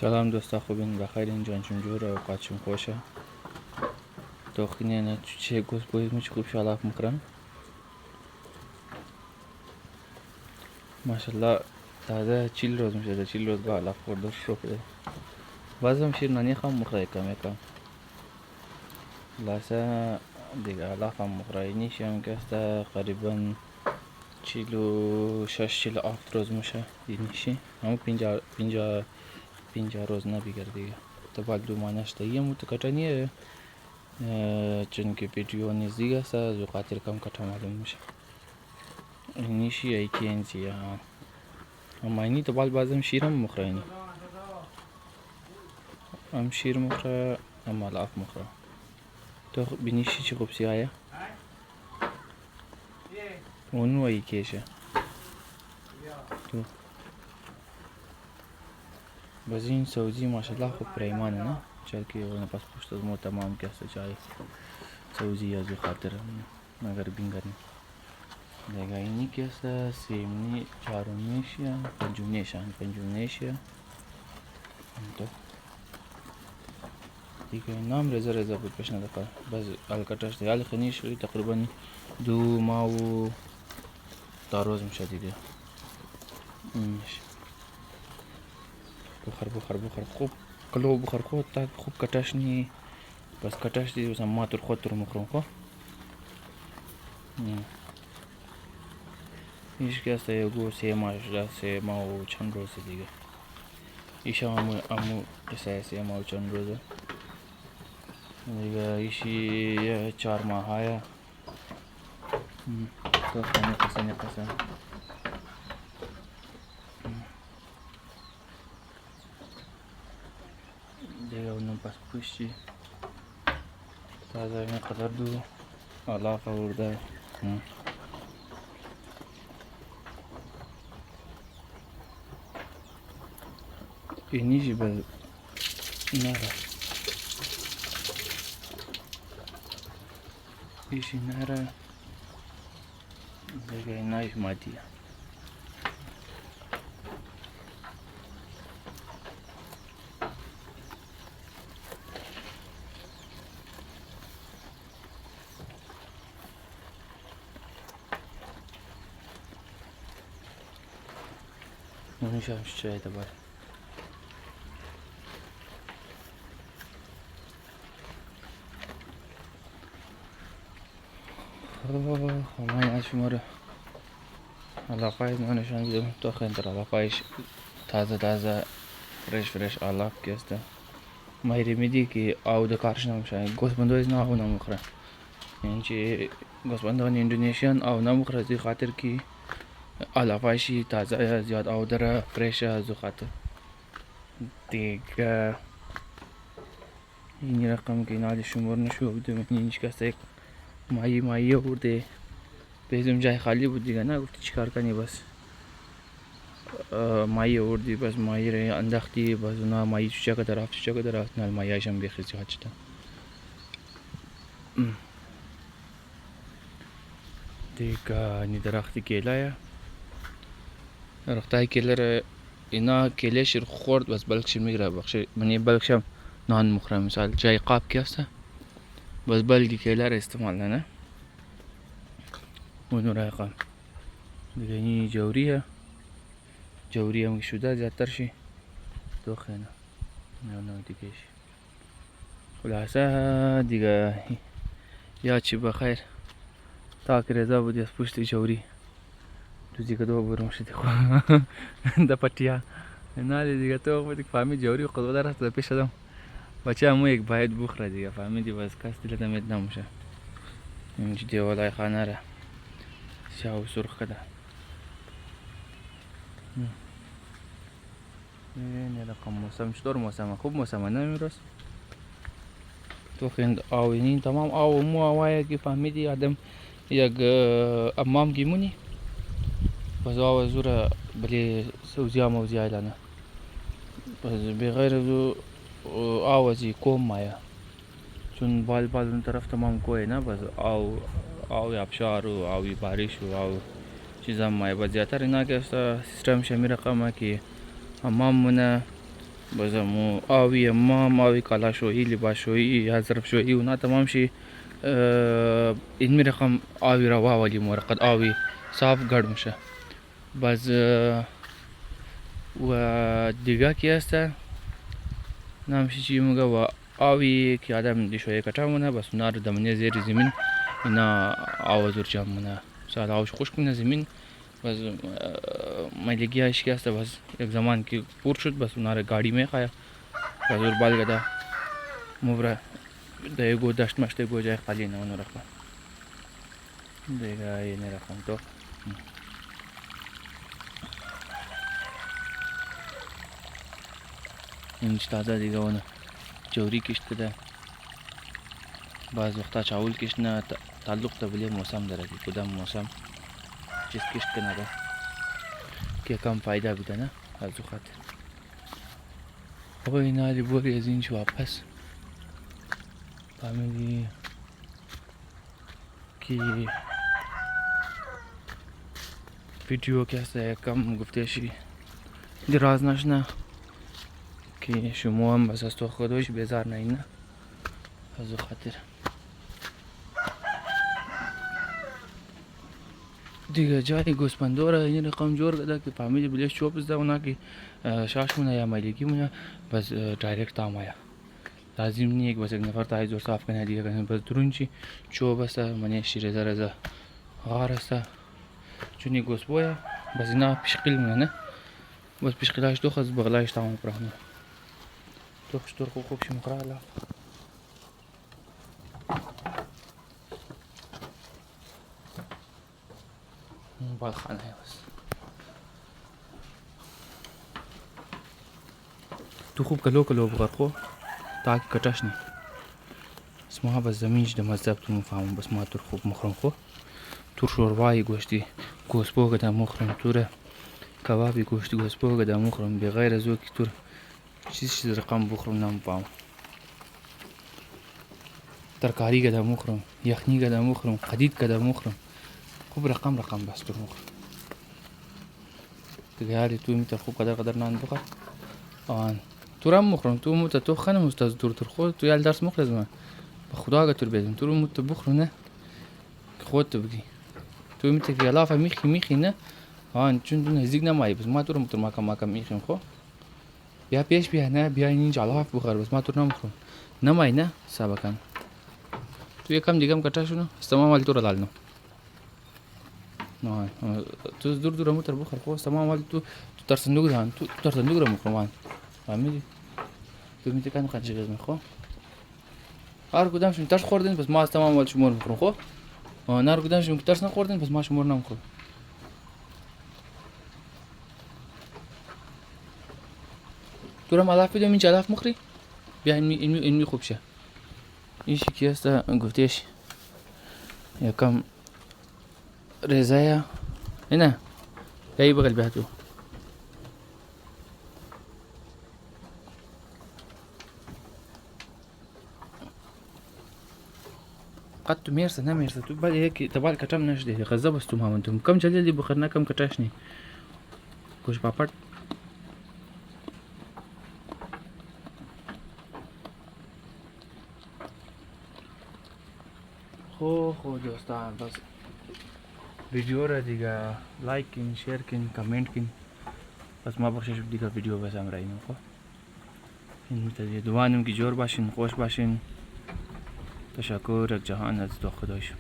سلام دوستا خوبین بخیرین جانشون جور اوقاتشون خوشه توخینه نه چه گوز بویز میشه خوب شالاف میکنن ماشاءالله تازه 40 روز میشه 40 روز با علاف خورده شده بازم شیر نانی خام مخرای کم یکم لاسه دیگه علاف هم مخرای نیشیم که است قریبا 46-47 روز میشه نیشی همون 50 روز نبیگر دیگه تا بعد دو مانش تایم تو کتانیه چون که ویدیو نزدیک است از خاطر کم کتا معلوم میشه اینیشی ای که انزی اما اینی تو بال بازم شیرم مخره اینی هم شیر مخره هم علاف مخره تو بینیشی چی خوب سیاه اونو ای کشه تو باز این سوزی ماشاءالله خوب پریمانه نه چون که اون پس پشت از مو تمام کسته چای سوزی از خاطر مگر بینگرنی دیگه اینی که است سیمنی چهارمیشه پنجمیشه تو دیگه نام رضا بود پیش نداره باز الکترش دیگه خنیش تقریبا 2 ماه و 10 روز میشه دیگه بخار خوب کلو بخار خود تا خوب کتاش نی بس کتاش دی مثلا ما تر خود تر مخرم خو ایش که است یگو سه ماه و چند روز دیگه ایش امو سه ماه و چند روزه دیگه ایشی 4 ماه های تو خانه قسم دیگه اونم پس پوشی تازه این قدر دو علاقه ورده اینیشی بل نره ایشی نره دیگه اینایش مادیه اونش هم چه دبار خمای از شماره علاقه ما نشان بدم تو خنتر علاقهش تازه فرش علاق کسته مایری میدی که آو دکارش نمیشه گوسفندو از نه آو نمیخوره یعنی گوسفندان اندونزیان آو نمیخوره زی خاطر که علاقهشی تازه زیاد آو داره فرش از خاطر دیگه این رقم که نادی شمار نشو بدم اینش کسته مایی آورده بیزم جای خالی بود دیگه نه گفتی چیکار کنی بس مایی آوردی بس مایی رو انداختی بس اونا مایی چه رفت نه ماییش هم بخیر زیاد شده دیگه نی درختی کیلایه درختای کیله رو اینا کیلهش رو خورد بس بلکش میگیره بخشی منی بلکشم نان مخرم مثال جای قاب که هسته بس بلگی کیله رو استعمال نه اونو رایقم دیگه این جوری هم شده زیادتر شی تو خیلی نه دیگهش خلاصه دیگه یا چی بخیر تا که رضا بودی از پشت جوری تو دیگه دو برم شدی خو دا پتیا نه دیگه تو خودت فهمی جوری خود داره تا پیش دادم بچه همو یک باید بخوره دیگه فهمیدی بس کس دلت نمیاد نمیشه اینجا دیوالای خانه را شاو سرخ کده این رقم موسم چطور موسمه خوب موسمه نه امروز تو خیند آوینین تمام آو مو آوایی که فهمیدی آدم یک امام گیمونی بس آو زوره بلی سوزیا موزیا لانه بس بغیر زو آوازی کوم مایا چون بال اون طرف تمام کوه نه بس آو آبشار و آوی بارش و آو چیزا مایا بس زیادتر اینا که سیستم شمی رقمه که حمام مونه باز مو آوی امام آوی کالاشویی لباشویی حضرفشویی اونا تمام شي این می رقم آوی را واولی مرقد آوی صاف گرم شه باز و دیگه کی هسته نامشی چی موگه و آوی که آدم دیشویه کتا مونه بس اونا رو دمنه زیر زمین اینا آوازور جام مونه سال آوش خوش کنه زمین بس مایلگی هایش که هسته بس یک زمان که پور شد بس اونا رو گاڑی می خواهد بس اور بال گده مبره ده یگو دشت مشت یگو جای خالی نه اونو رقم دیگه اینه رقم تو اینش تازه دیگه اونه جوری کشت کده بعض وقتا چاول کشت نه تعلق تا بلی موسم داره که کدام موسم چیز کشت کنه ده که کم فایده بیده نه از او خاطر آقا این حالی بوری از اینش واپس فهمیدی که ویدیو که هسته کم گفتشی دراز نشنه که شما هم بس از تو خودش بیزار نه از او خاطر دیگه جای گوسپندوره این رقم جور کده که فهمیدی بلیش چوب زده اونا که شاش مونه یا مایلگی مونه بس دایرکت آمایا لازم نیه که بس یک نفر تایی زور صاف کنه دیگه کنه بس درون چی چوب است منی شیرزه رزه غار است چونی گوسپویا بس اینا پیشقیل مونه نه بس پیشقیلاش دو خز بغلایش تمام پرهنه تو خشتور خوب شی مقراله بالخانه بس تو خوب کلو بغرقو تاک کټش نه اسمها بس زمینش د مذهب تو مفهوم بس ما تر خوب مخرم خو تور شوروای گوشتی گوسپو گدا مخرم توره کبابی گوشتی گوسپو گدا مخرم بغیر از او کی تور چیز رقم بخورم نمیفهم ترکاری گدا مخرم یخنی گدا مخرم قدید گدا مخرم خوب رقم بس تور مخرم دیگه حالی تو میتر خوب قدر نان بخور آن تورم مخرم تو مت تو خانم استاد دور خود تو یال درس مخرز من به خدا اگه تور بدیم تو مت بخورم نه خودت بگی تو میتر که لاف میخی نه آن چون تو نزدیک نمایی بس ما تور مت ما میخیم خو بیا پیش بیا نه بیا اینجا لاف بخور بس ما تور نمیخورم نمایی نه سابقا تو یکم دیگه کټا شنو استما مال تور لالنو نه تو دور متر بخور خو استما مال تو تر صندوق ځان تو تر صندوق را مخروان فهمیدی تو میتونی کنم خرج گزم خو هر کدام شون ترس خوردین بس ما تمام مال شمار میخورم خو هر کدام شون ترس نخوردین بس ما شمار نمیخورم تو را ملاف بدم این جلاف مخری بیا این خوب شه این شکی است گفتیش یکم رضایا نه ای بغل بیا تو قد تو میرسه نمیرسه تو بعد یک تبال کټم نشده غزه بس تو مامنتم کم جلدی بخرنا کم کټاش نه کوش پاپړ خو دوستان بس ویدیو را دیگه لایک کن شیر کن کامنت کن بس ما بخشش دیگه ویدیو بس هم راییم خو این میتونید دوانم که جور باشین خوش باشین تشکر از جهان از تو خدایش